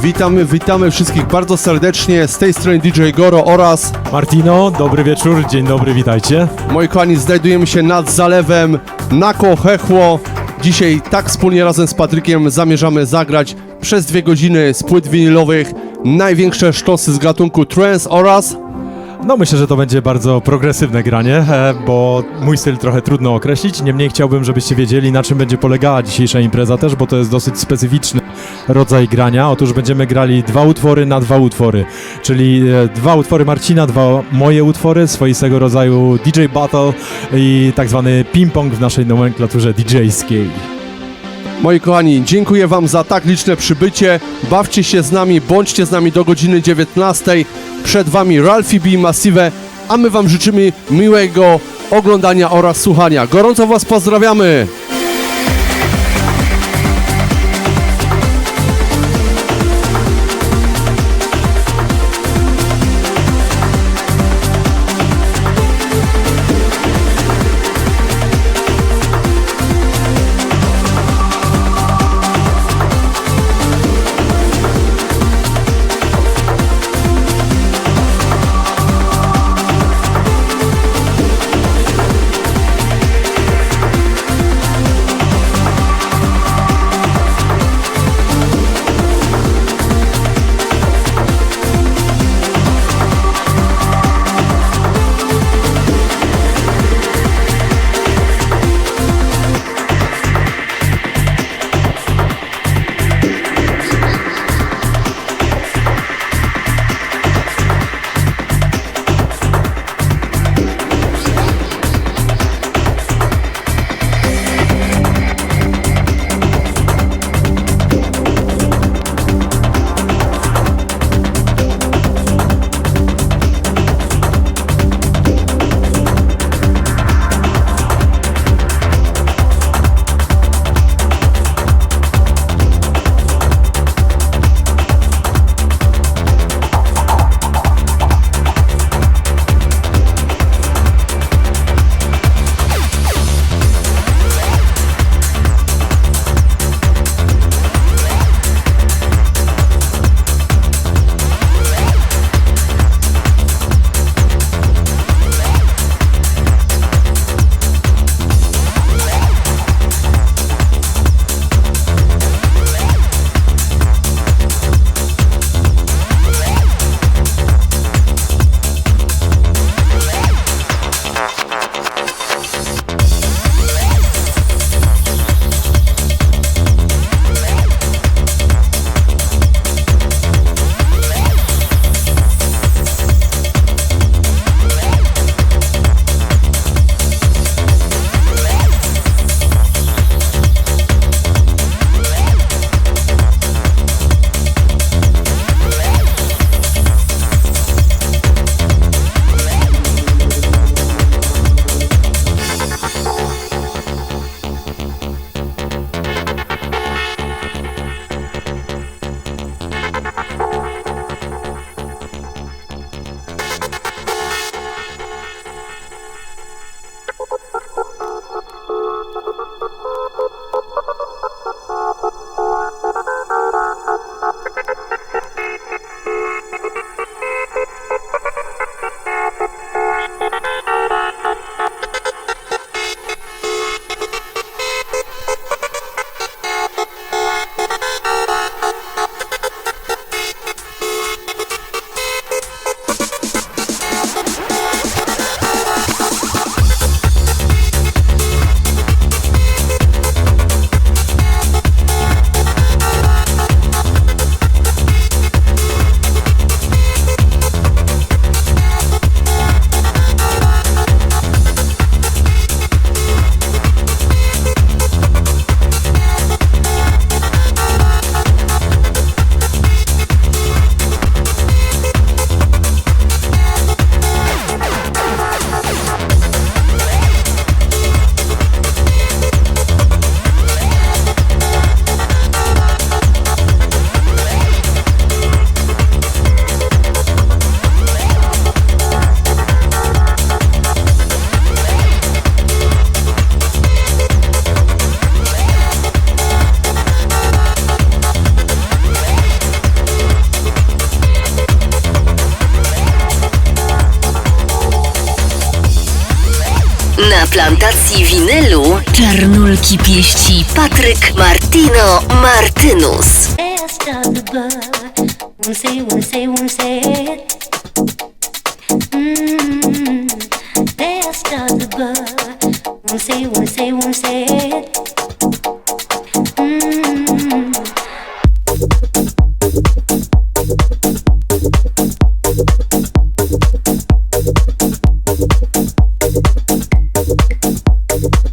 Witamy wszystkich bardzo serdecznie. Z tej strony DJ Goro oraz Martino, dobry wieczór, dzień dobry, witajcie. moi kochani, znajdujemy się nad zalewem Nako Hechło. Dzisiaj tak wspólnie razem z Patrykiem zamierzamy zagrać przez 2 godziny z płyt winylowych największe sztosy z gatunku trance oraz... No myślę, że to będzie bardzo progresywne granie, bo mój styl trochę trudno określić, niemniej chciałbym, żebyście wiedzieli, na czym będzie polegała dzisiejsza impreza też, bo to jest dosyć specyficzny rodzaj grania. Otóż będziemy grali 2 utwory na 2 utwory, czyli 2 utwory Marcina, 2 moje utwory, swoistego rodzaju DJ Battle i tak zwany ping-pong w naszej nomenklaturze DJ-skiej. Moi kochani, dziękuję wam za tak liczne przybycie. Bawcie się z nami, bądźcie z nami do godziny 19. Przed wami Ralphie B. Massive, a my wam życzymy miłego oglądania oraz słuchania. Gorąco was pozdrawiamy! prezentacji winylu Czarnulki pieści Patryk Martino Martynus. Through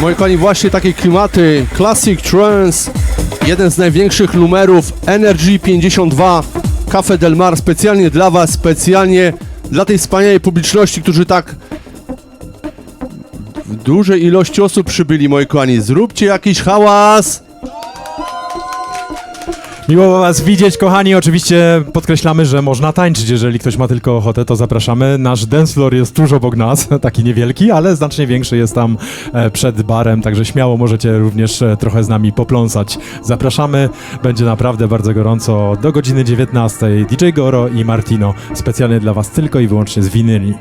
Moi kochani, właśnie takie klimaty, Classic Trance, jeden z największych numerów, Energy 52, Cafe Del Mar, specjalnie dla Was, specjalnie dla tej wspaniałej publiczności, którzy tak w dużej ilości osób przybyli, moi kochani. Zróbcie jakiś hałas! Miło Was widzieć, kochani. Oczywiście podkreślamy, że można tańczyć, jeżeli ktoś ma tylko ochotę, to zapraszamy. Nasz dance floor jest tuż obok nas, taki niewielki, ale znacznie większy jest tam przed barem, także śmiało możecie również trochę z nami popląsać. Zapraszamy, będzie naprawdę bardzo gorąco do godziny 19. DJ Goro i Martino specjalnie dla Was tylko i wyłącznie z winyli.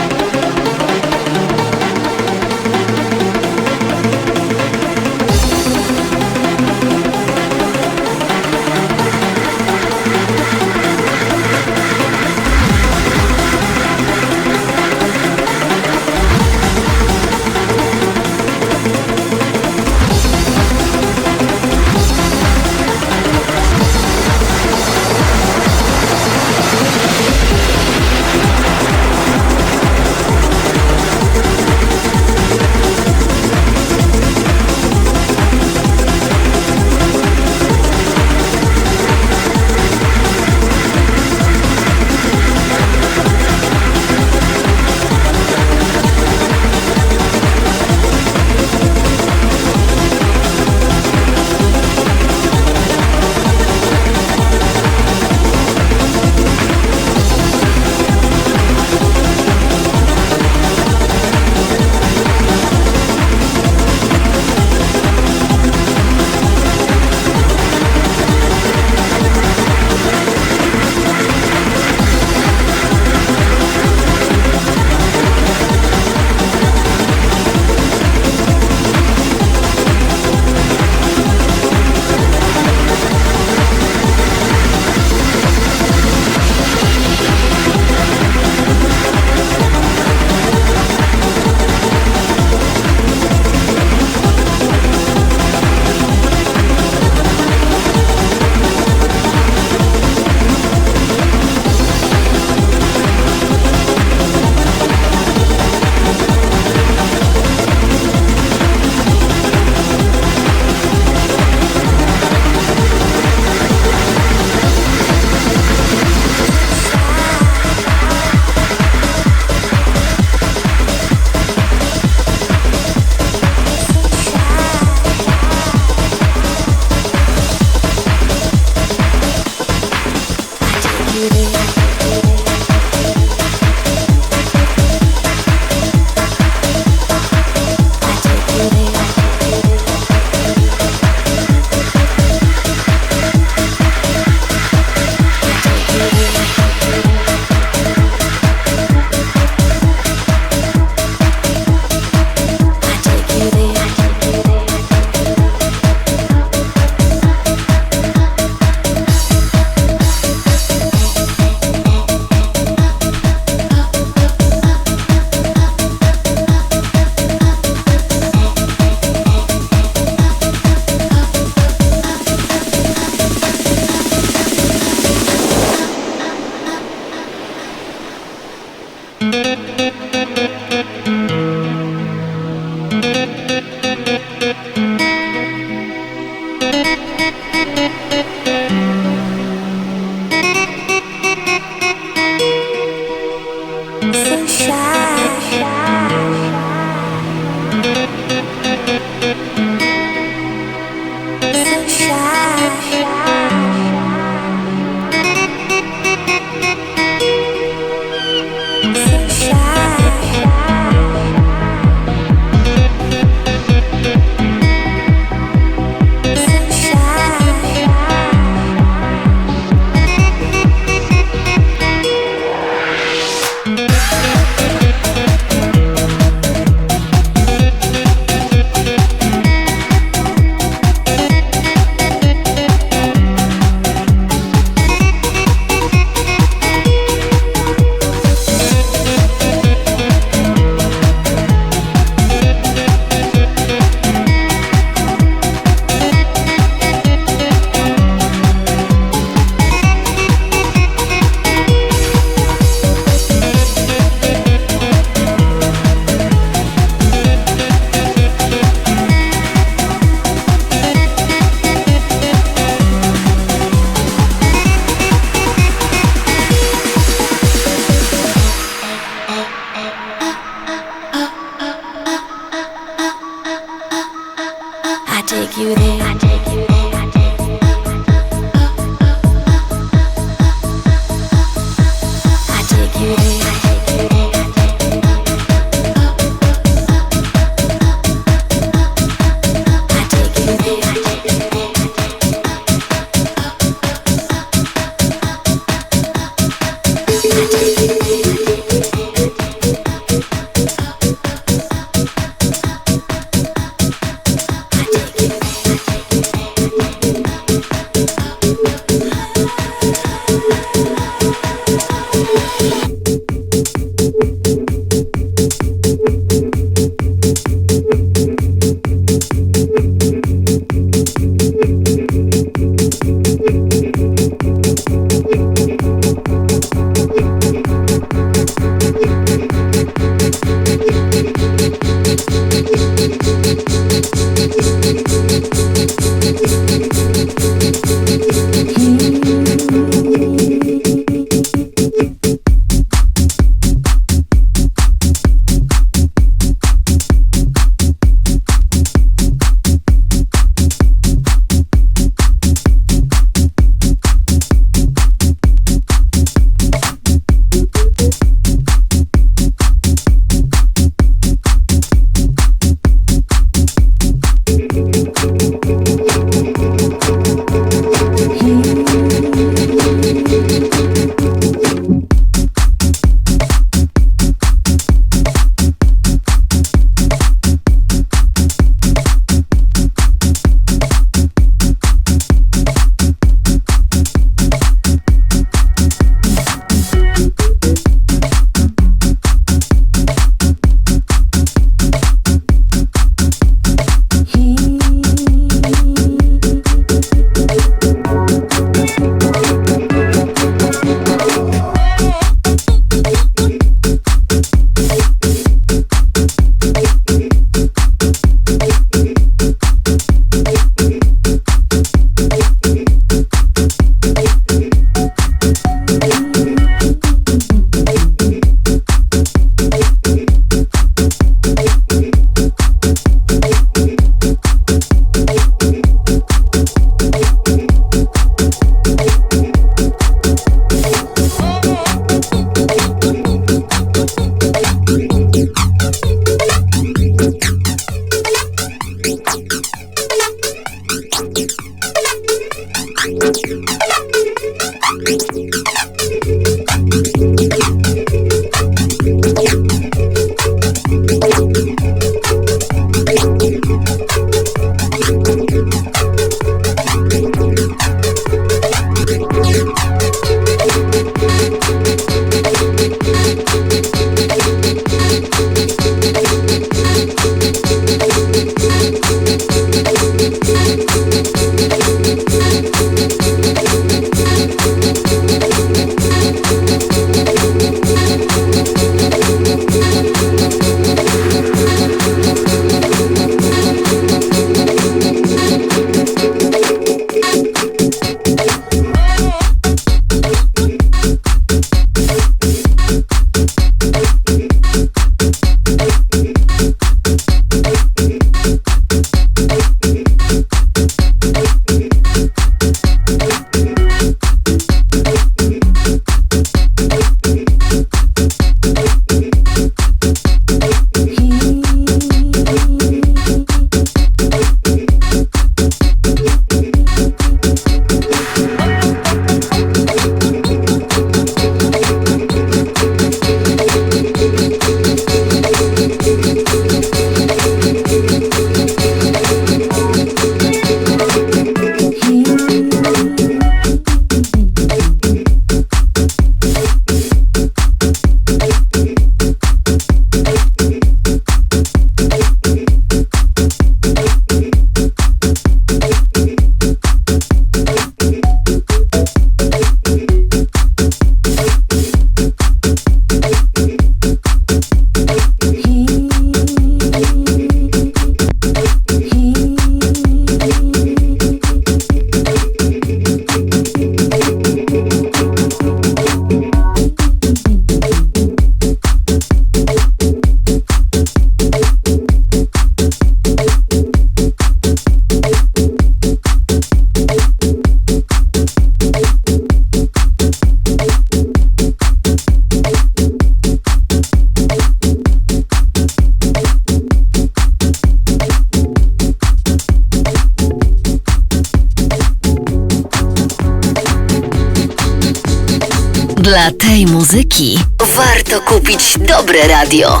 Dla tej muzyki warto kupić dobre radio.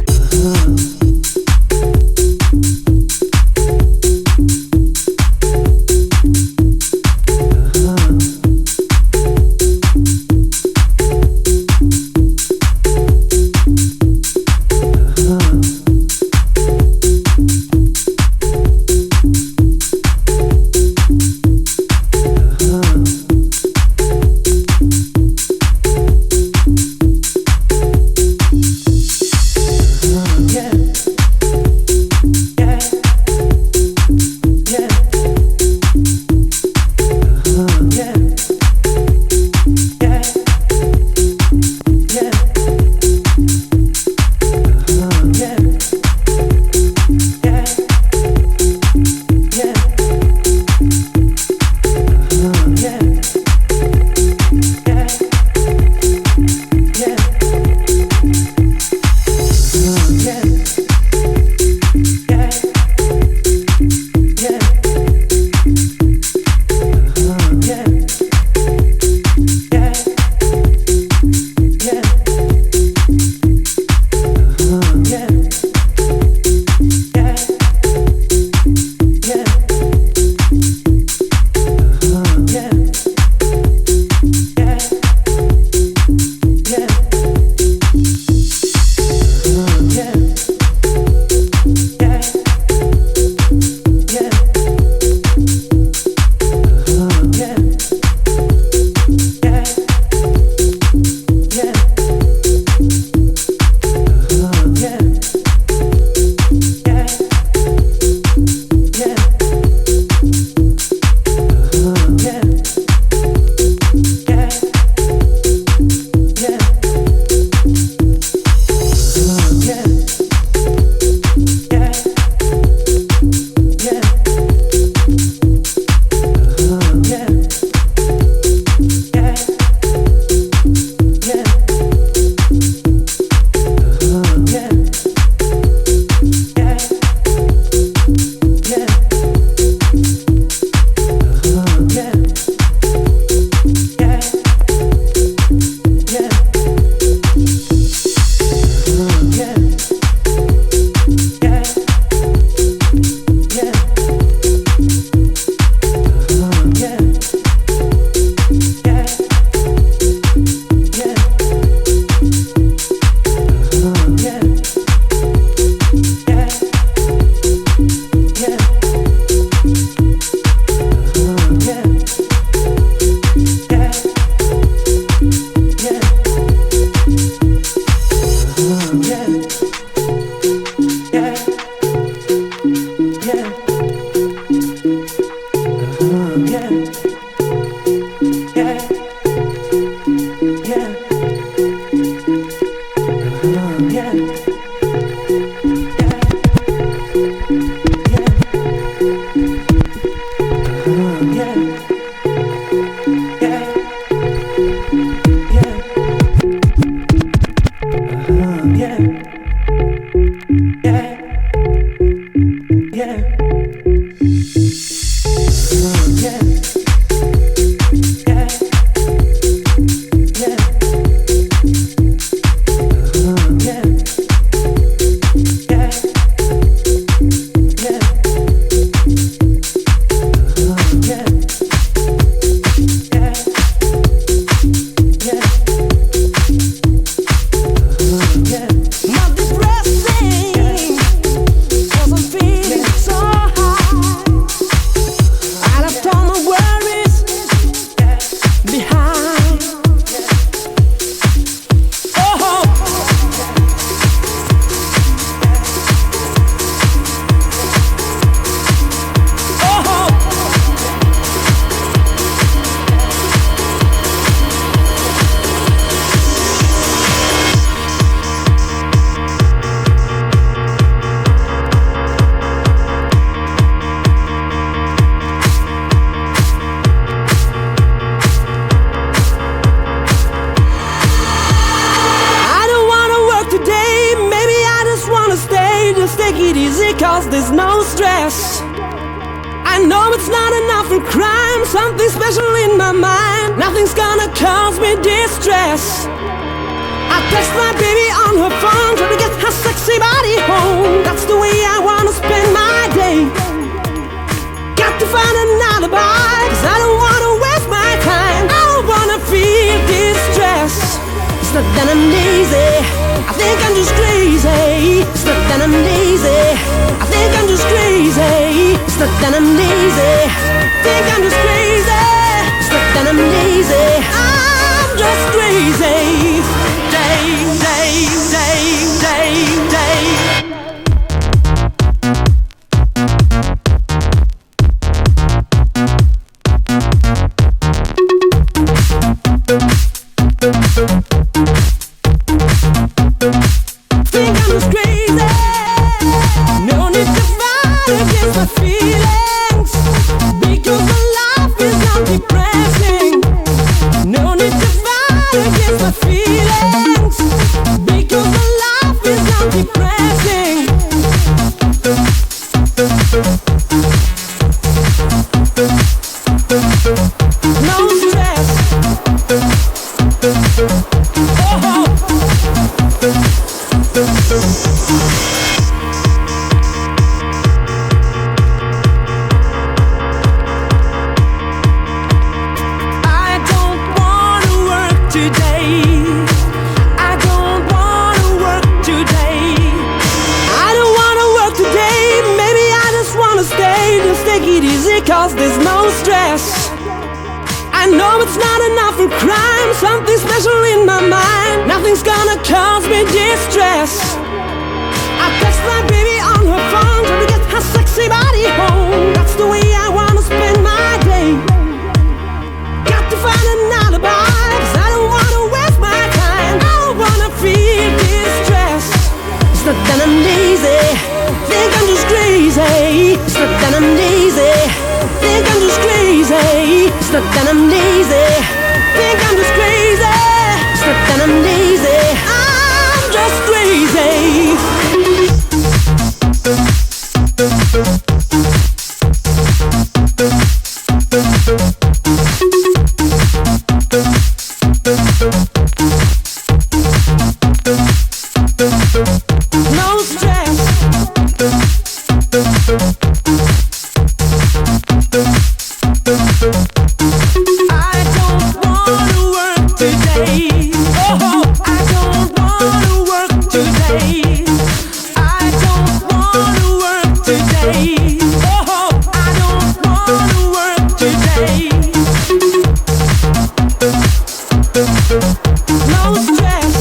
Yeah. cause there's no stress. I know it's not enough for crime, something special in my mind. Nothing's gonna cause me distress. I text my baby on her phone, trying to get her sexy body home. That's the way I wanna spend my day. Got to find an alibi, cause I don't wanna waste my time. I don't wanna feel distress. It's not that I'm lazy, I think I'm just crazy. It's not that I'm lazy, I think I'm just crazy. It's not that I'm lazy, I think I'm just crazy. It's not that I'm lazy, I'm just crazy. Day, day, day, day, day. Think I'm just crazy. No need to fight against my feelings, because my life is not depressing. No need to fight against my feelings, because my life is not depressing. No stress. Oh. I don't wanna work today. I don't wanna work today. I don't wanna work today. Maybe I just wanna stay. Just take it easy, cause there's no stress. I know it's not enough for crime, something special in my mind. Nothing's gonna cause me distress. I text my baby on her phone, trying to get her sexy body home. That's the way I wanna spend my day. Got to find an alibi, cause I don't wanna waste my time. I don't wanna feel distress. It's not that I'm lazy, think I'm just crazy. It's not that I'm lazy, think I'm just crazy. It's not that I'm lazy, think I'm just crazy. It's not that I'm lazy, I'm just crazy. No stress. I don't wanna work today. Oh, I don't wanna work today. I don't wanna work today. Oh, I don't wanna work today. No stress.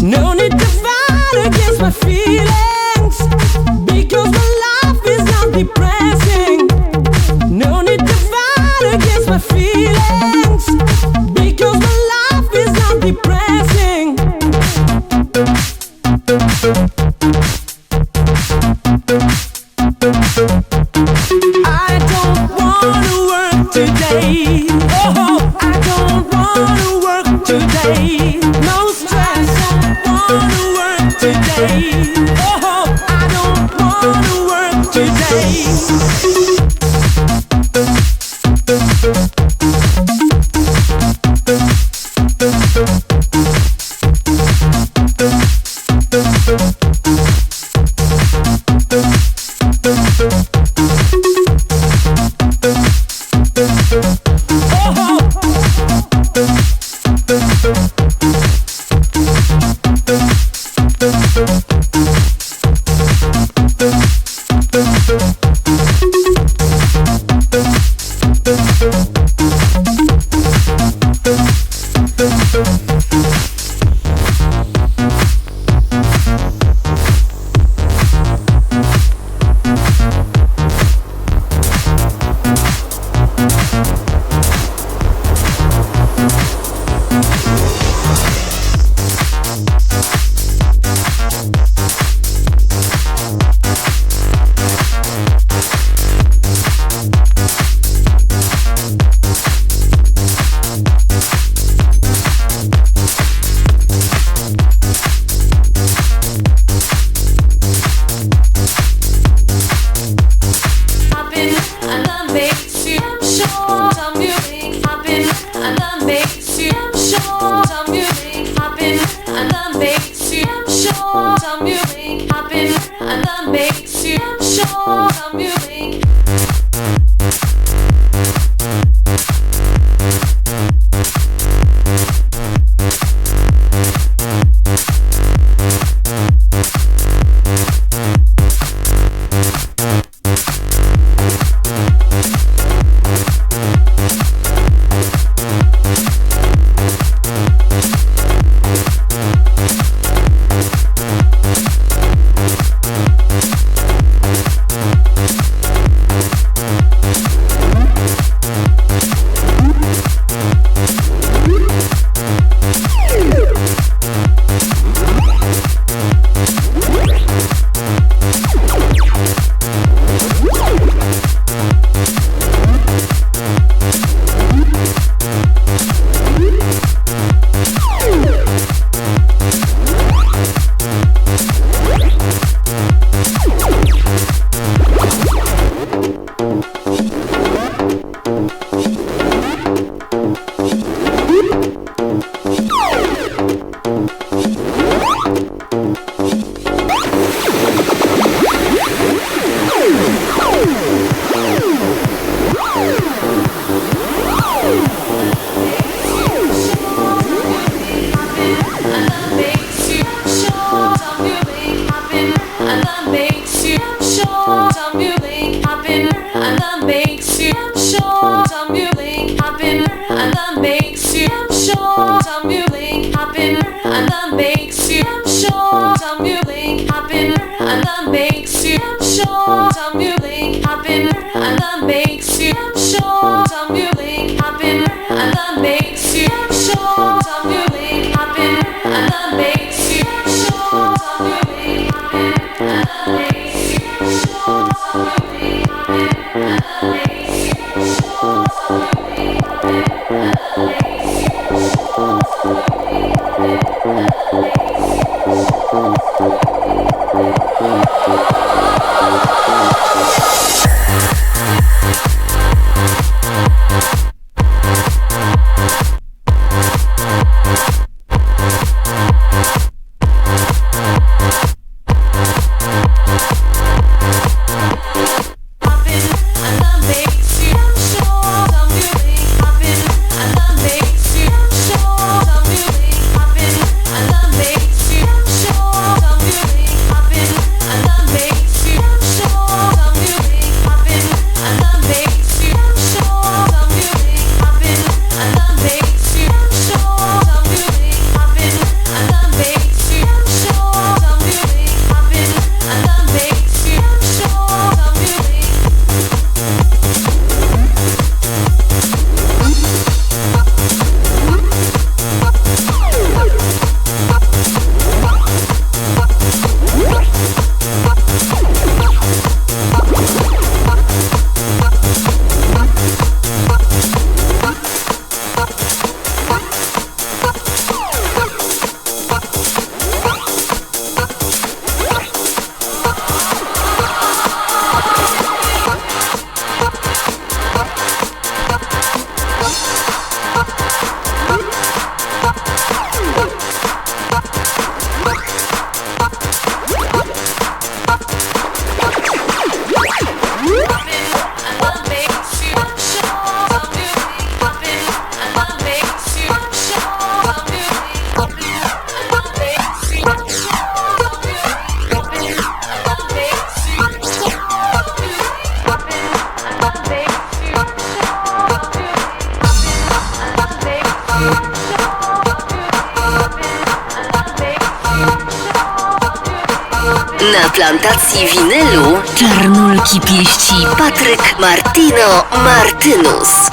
No need to fight against my feelings, because my life is not depressing. No need to fight against my feelings, because my life is not depressing. I don't wanna work today. Oh, I don't wanna work today. No stress. I don't wanna work today. Oh, I don't wanna work today. sure the music happen and that makes you. I'm sure the music happen and that makes you. I'm sure the music happen and that makes you. I'm sure the music. Na plantacji winylu czarnulki pieści Patryk Martino Martynus.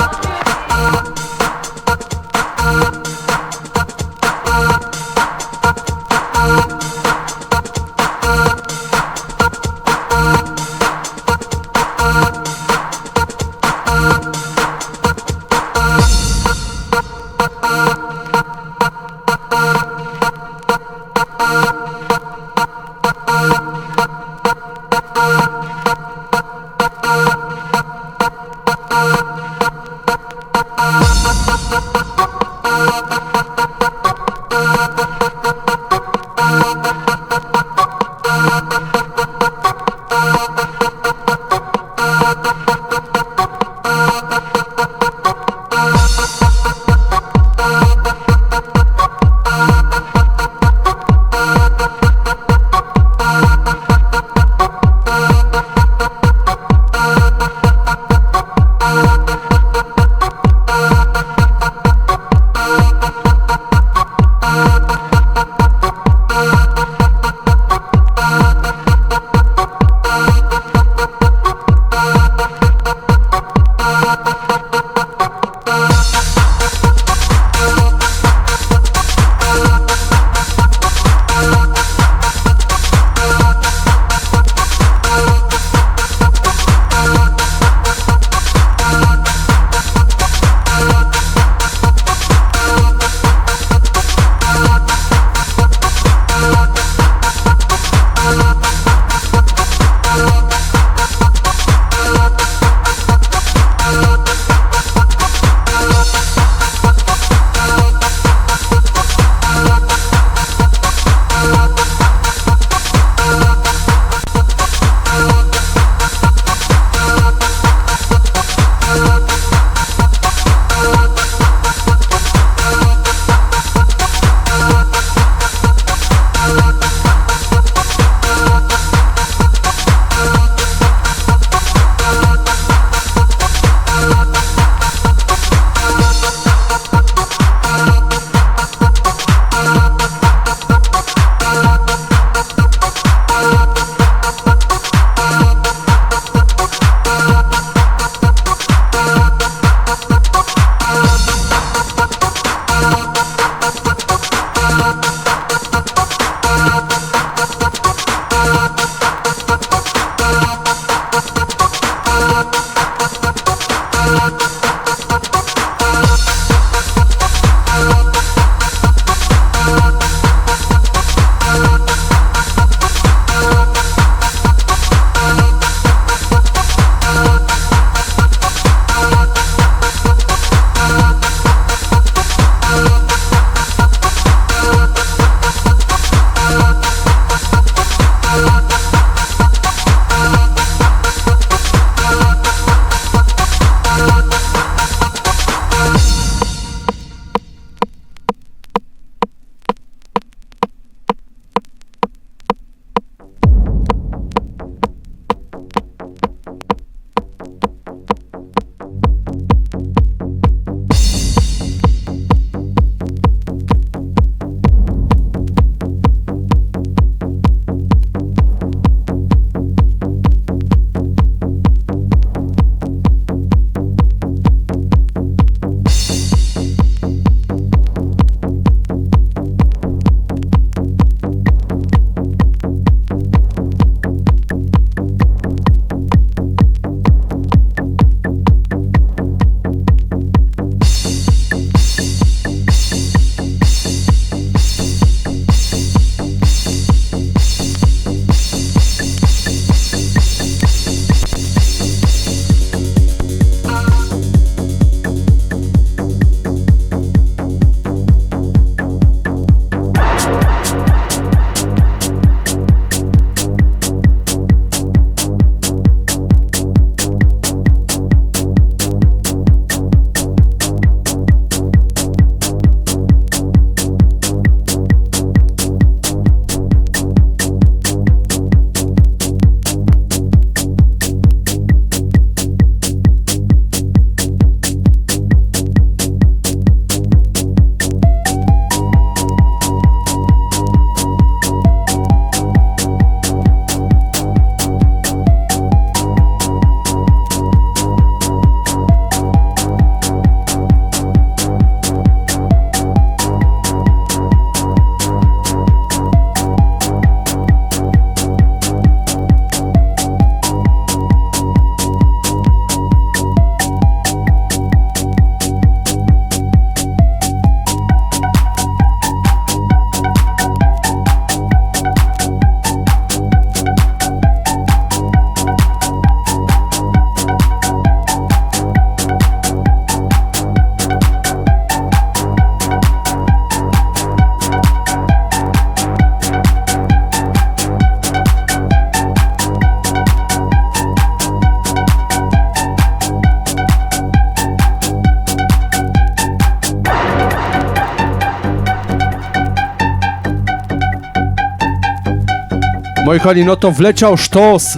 Moi kochani, no to wleciał sztos.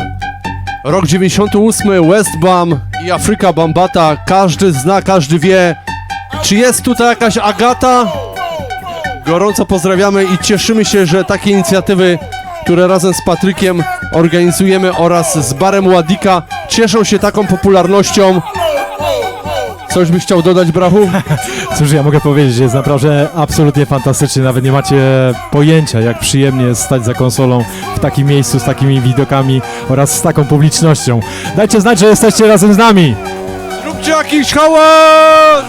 Rok 98, Westbam i Afryka Bambata. Każdy zna, każdy wie. Czy jest tutaj jakaś Agata? Gorąco pozdrawiamy i cieszymy się, że takie inicjatywy, które razem z Patrykiem organizujemy oraz z Barem Ładika, cieszą się taką popularnością. Coś byś chciał dodać, brachu? Cóż ja mogę powiedzieć, że jest naprawdę absolutnie fantastycznie, nawet nie macie pojęcia, jak przyjemnie jest stać za konsolą w takim miejscu, z takimi widokami oraz z taką publicznością. Dajcie znać, że jesteście razem z nami! Róbcie jakiś hałas!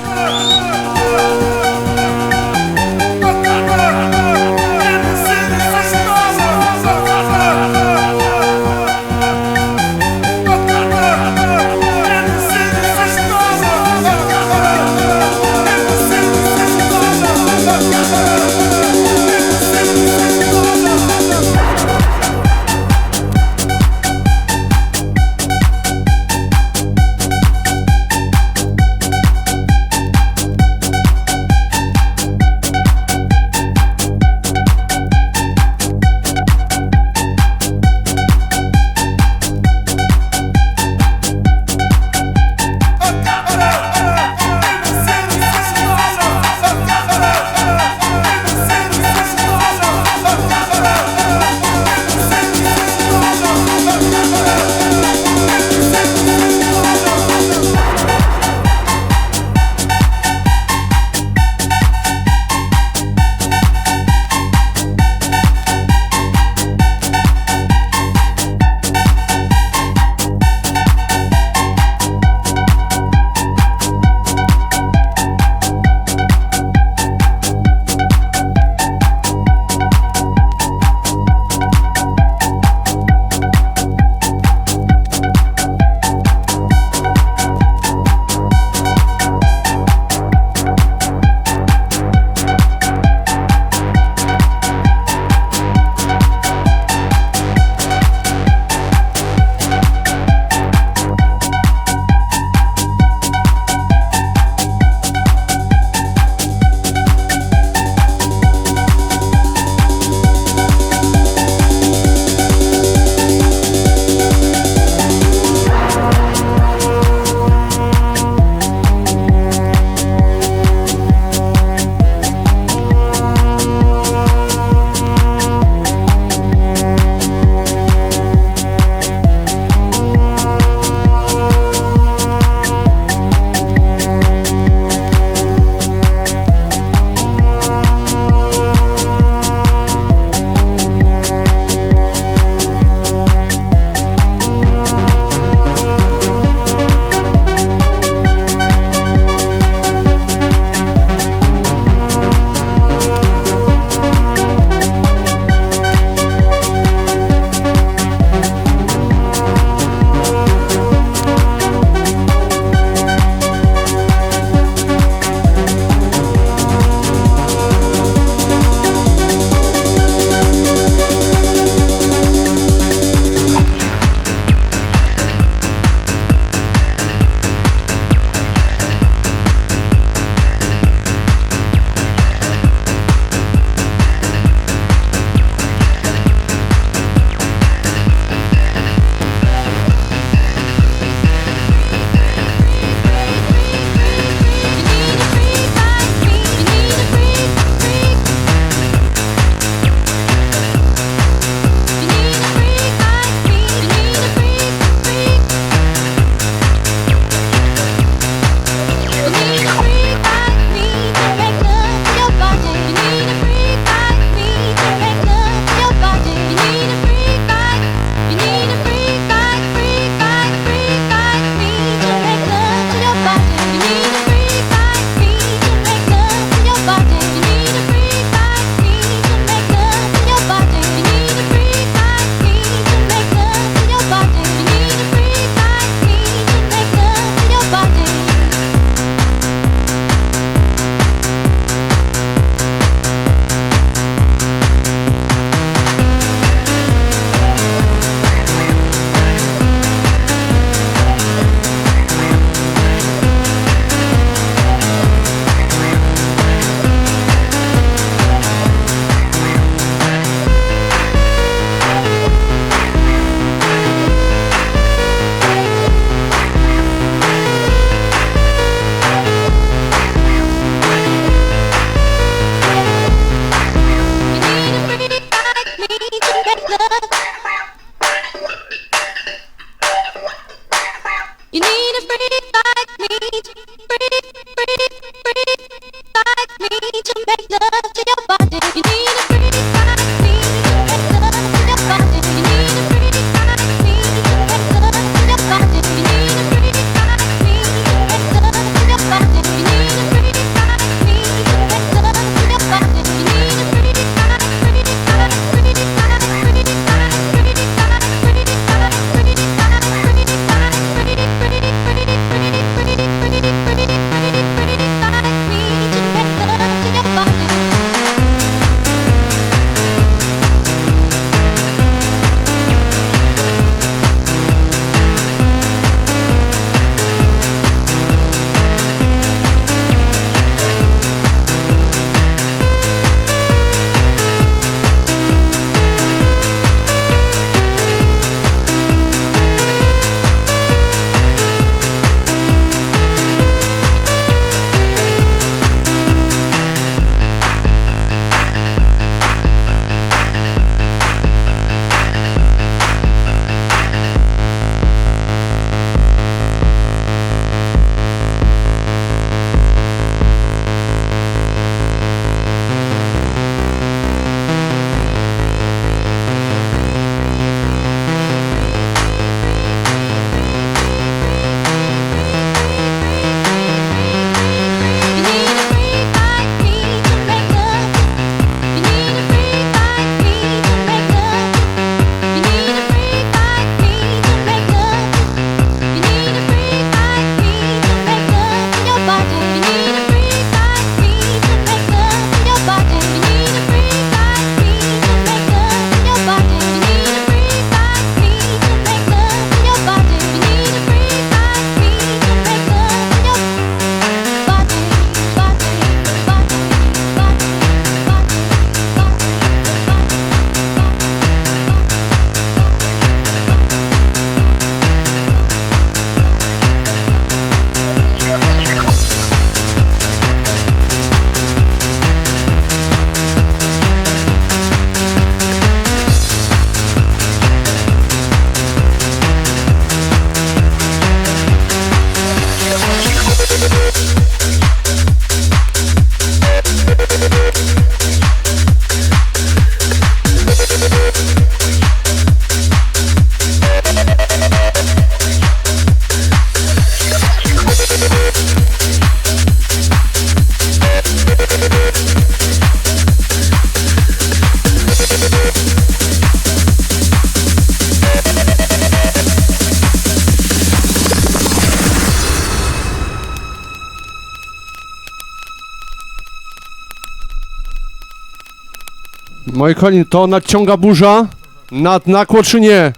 Moi kochani, to nadciąga burza nad Nakło czy nie?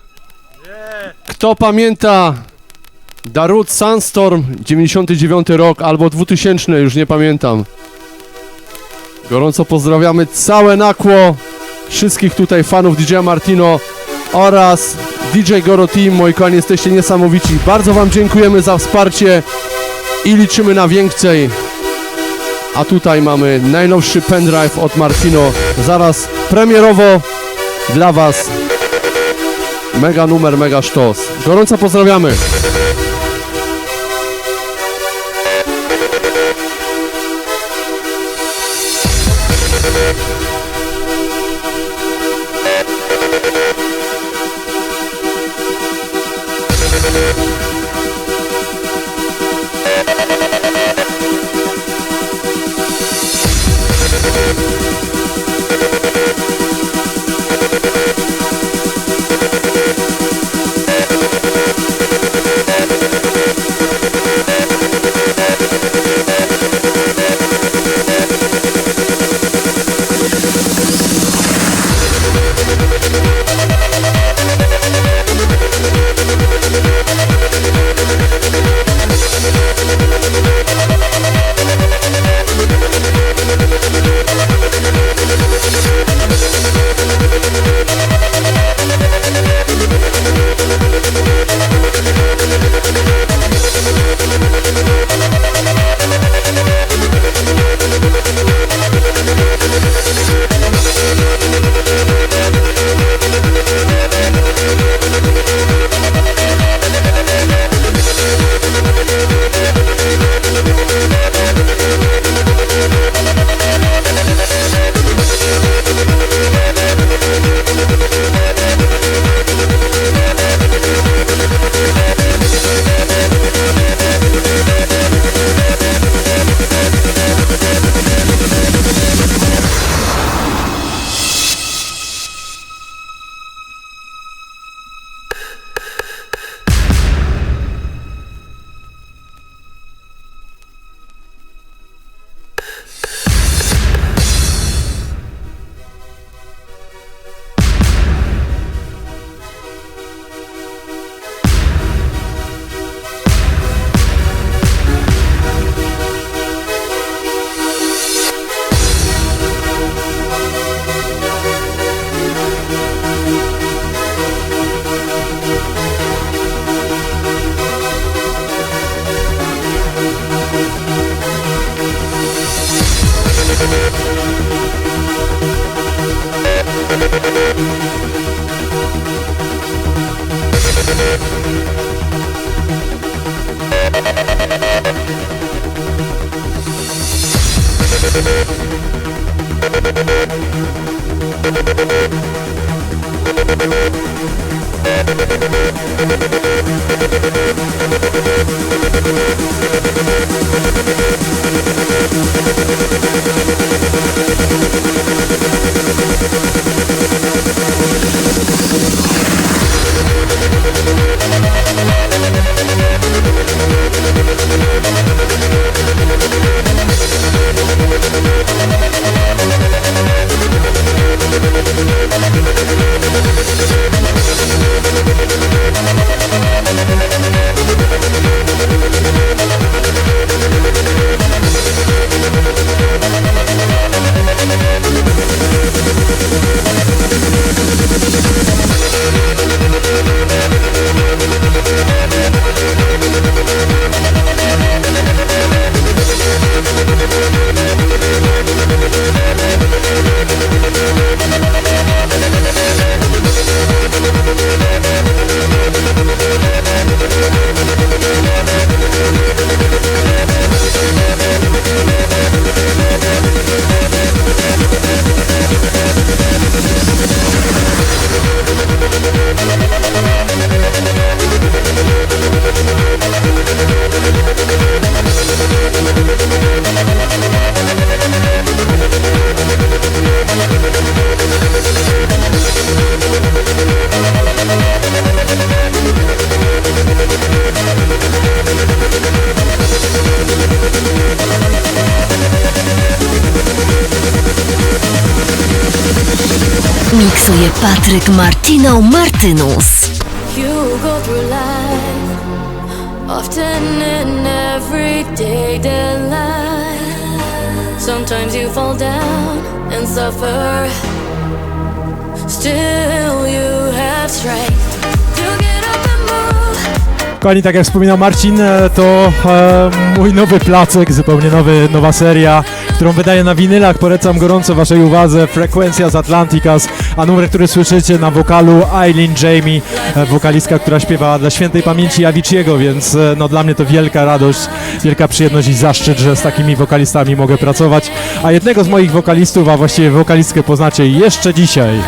Kto pamięta Darude Sandstorm 99 rok albo 2000, już nie pamiętam. Gorąco pozdrawiamy całe Nakło, wszystkich tutaj fanów DJ Martino oraz DJ Goro Team. Moi kochani, jesteście niesamowici. Bardzo wam dziękujemy za wsparcie i liczymy na więcej. A tutaj mamy najnowszy pendrive od Martino. Zaraz premierowo dla was. Mega numer, mega sztos. Gorąco pozdrawiamy. Miksuje Patryk Martino Martynus. You go through life, often in everyday life. Sometimes you fall down and suffer. Still you have strength to get up and move. Kochani, tak jak wspominał Marcin, to mój nowy placek, zupełnie nowa seria, którą wydaję na winylach. Polecam gorąco waszej uwadze. Frequencias Atlanticas, a numer, który słyszycie na wokalu Eileen Jamie, wokalistka, która śpiewała dla świętej pamięci Avicii'ego, więc no, dla mnie to wielka radość, wielka przyjemność i zaszczyt, że z takimi wokalistami mogę pracować. A jednego z moich wokalistów, a właściwie wokalistkę poznacie jeszcze dzisiaj.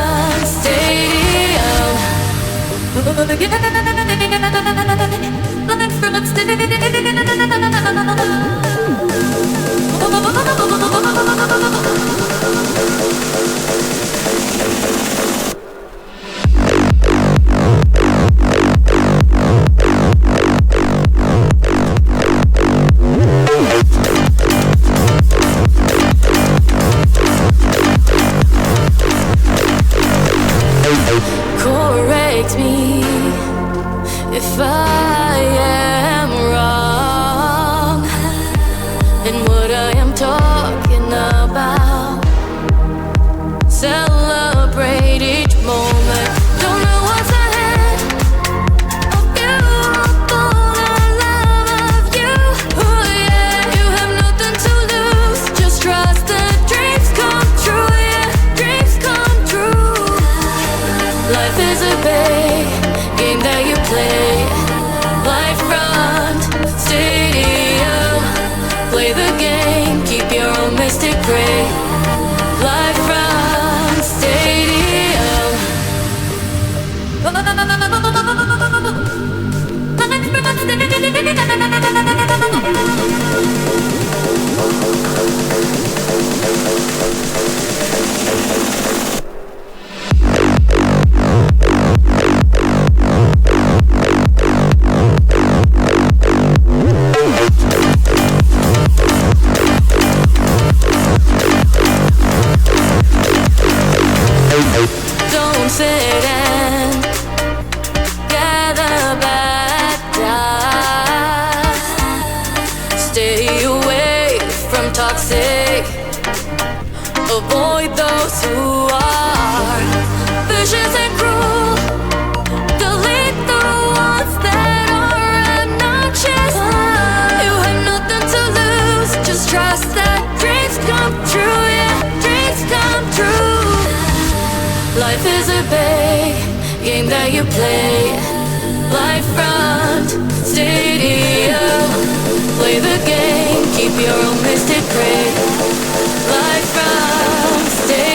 Correct me if I am wrong in what I am talking about. Celebrate each moment. Don't know what's ahead of you. Full of love of you. Oh yeah, you have nothing to lose. Just trust that dreams come true. Yeah, dreams come true. Life is a big game that you play. Life front, stadium. Play the game, keep your own mystic prey. Life front, stadium. Don't sit and gather back dust. Stay away from toxic. Avoid those who are vicious and cruel. Delete the ones that are obnoxious. You have nothing to lose. Just trust that dreams come true. Yeah, dreams come true. Life is a big game that you play. Life front, stadium. Play the game, keep your own mystic prey. Life front, stadium.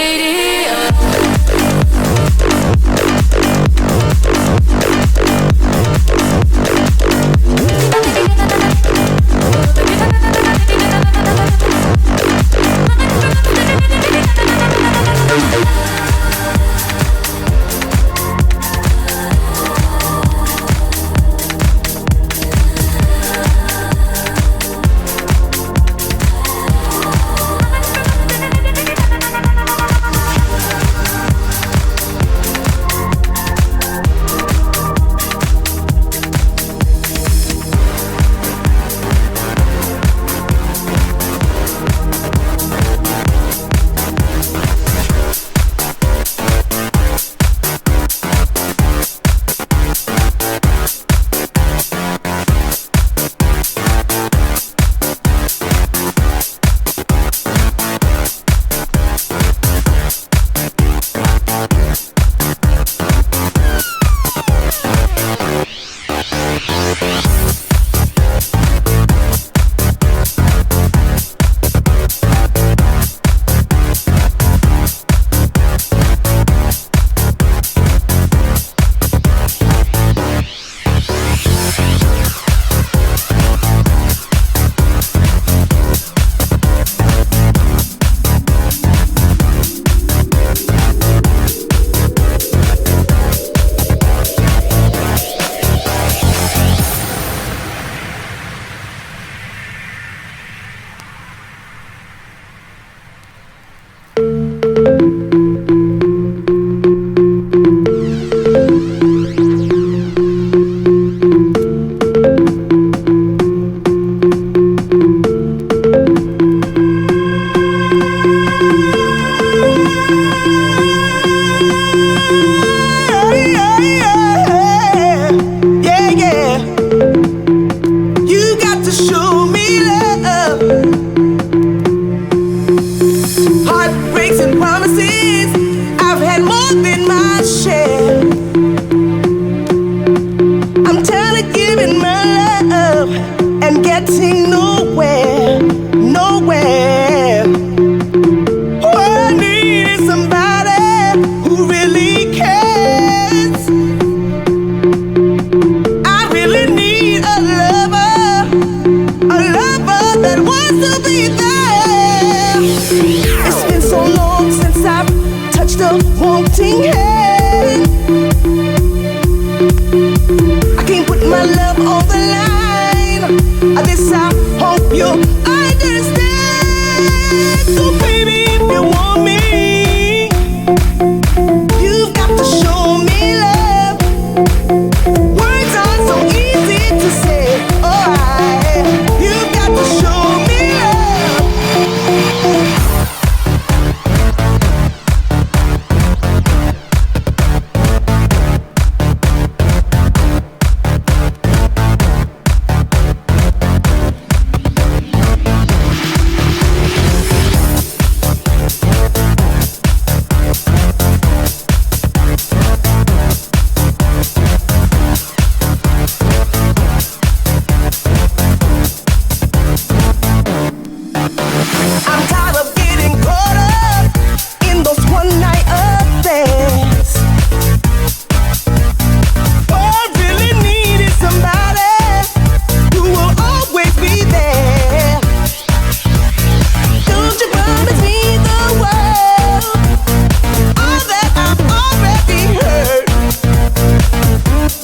the wanting hand. I can't put my love on the line. This I hope you understand. So baby, if you want me, you've got to show me love. Words are so easy to say. Alright, you've got to show me love. I'm tired of getting caught up in those one-night affairs. All I really need is somebody who will always be there. Don't you promise me the world, all that I've already heard.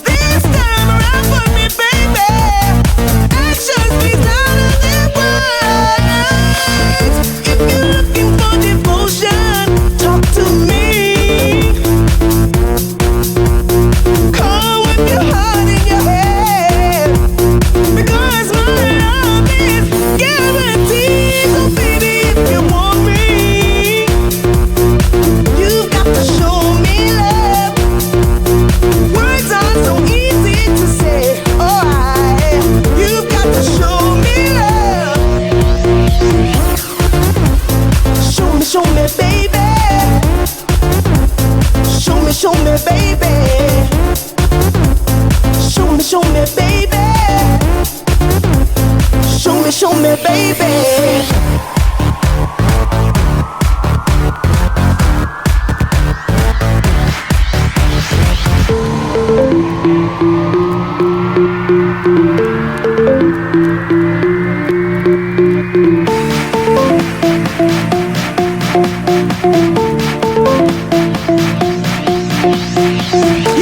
This time around for me, baby, action speaks louder than words. If you're looking for devotion, talk to me. Come with your heart in your hand, because my love is guaranteed. So baby, if you want me, you've got to show me love. Words are so easy to say. Alright, you've got to show me love. Show me, baby. Show me, baby. Show me, baby. Show me, baby.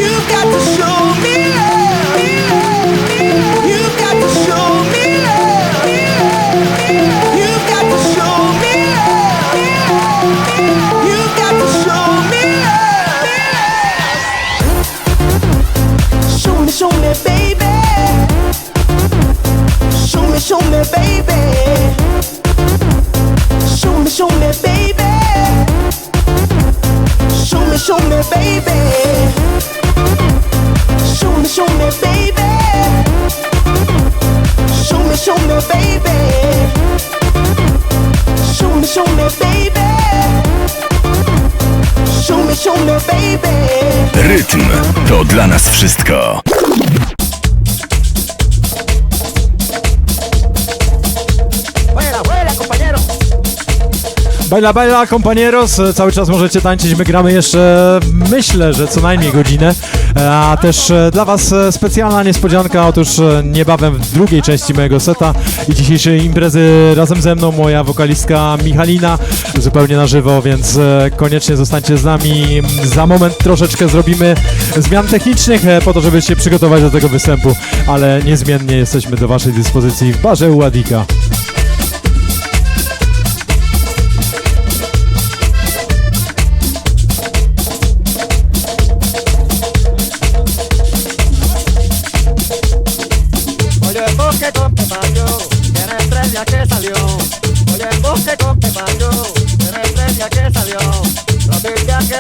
You've got to show me love. You've got to show me love. You've got to show me love. You've got to show me love. Show me, baby. Show me, baby. Show me, baby. Show me, baby. Show me, baby. Show me, baby. Show me, baby. Show me, baby. Rytm to dla nas wszystko. Baila, baila, compañeros, cały czas możecie tańczyć, my gramy jeszcze, myślę, że co najmniej godzinę, a też dla Was specjalna niespodzianka, otóż niebawem w drugiej części mojego seta i dzisiejszej imprezy razem ze mną moja wokalistka Michalina, zupełnie na żywo, więc koniecznie zostańcie z nami, za moment troszeczkę zrobimy zmian technicznych po to, żeby się przygotować do tego występu, ale niezmiennie jesteśmy do Waszej dyspozycji w barze u Adika.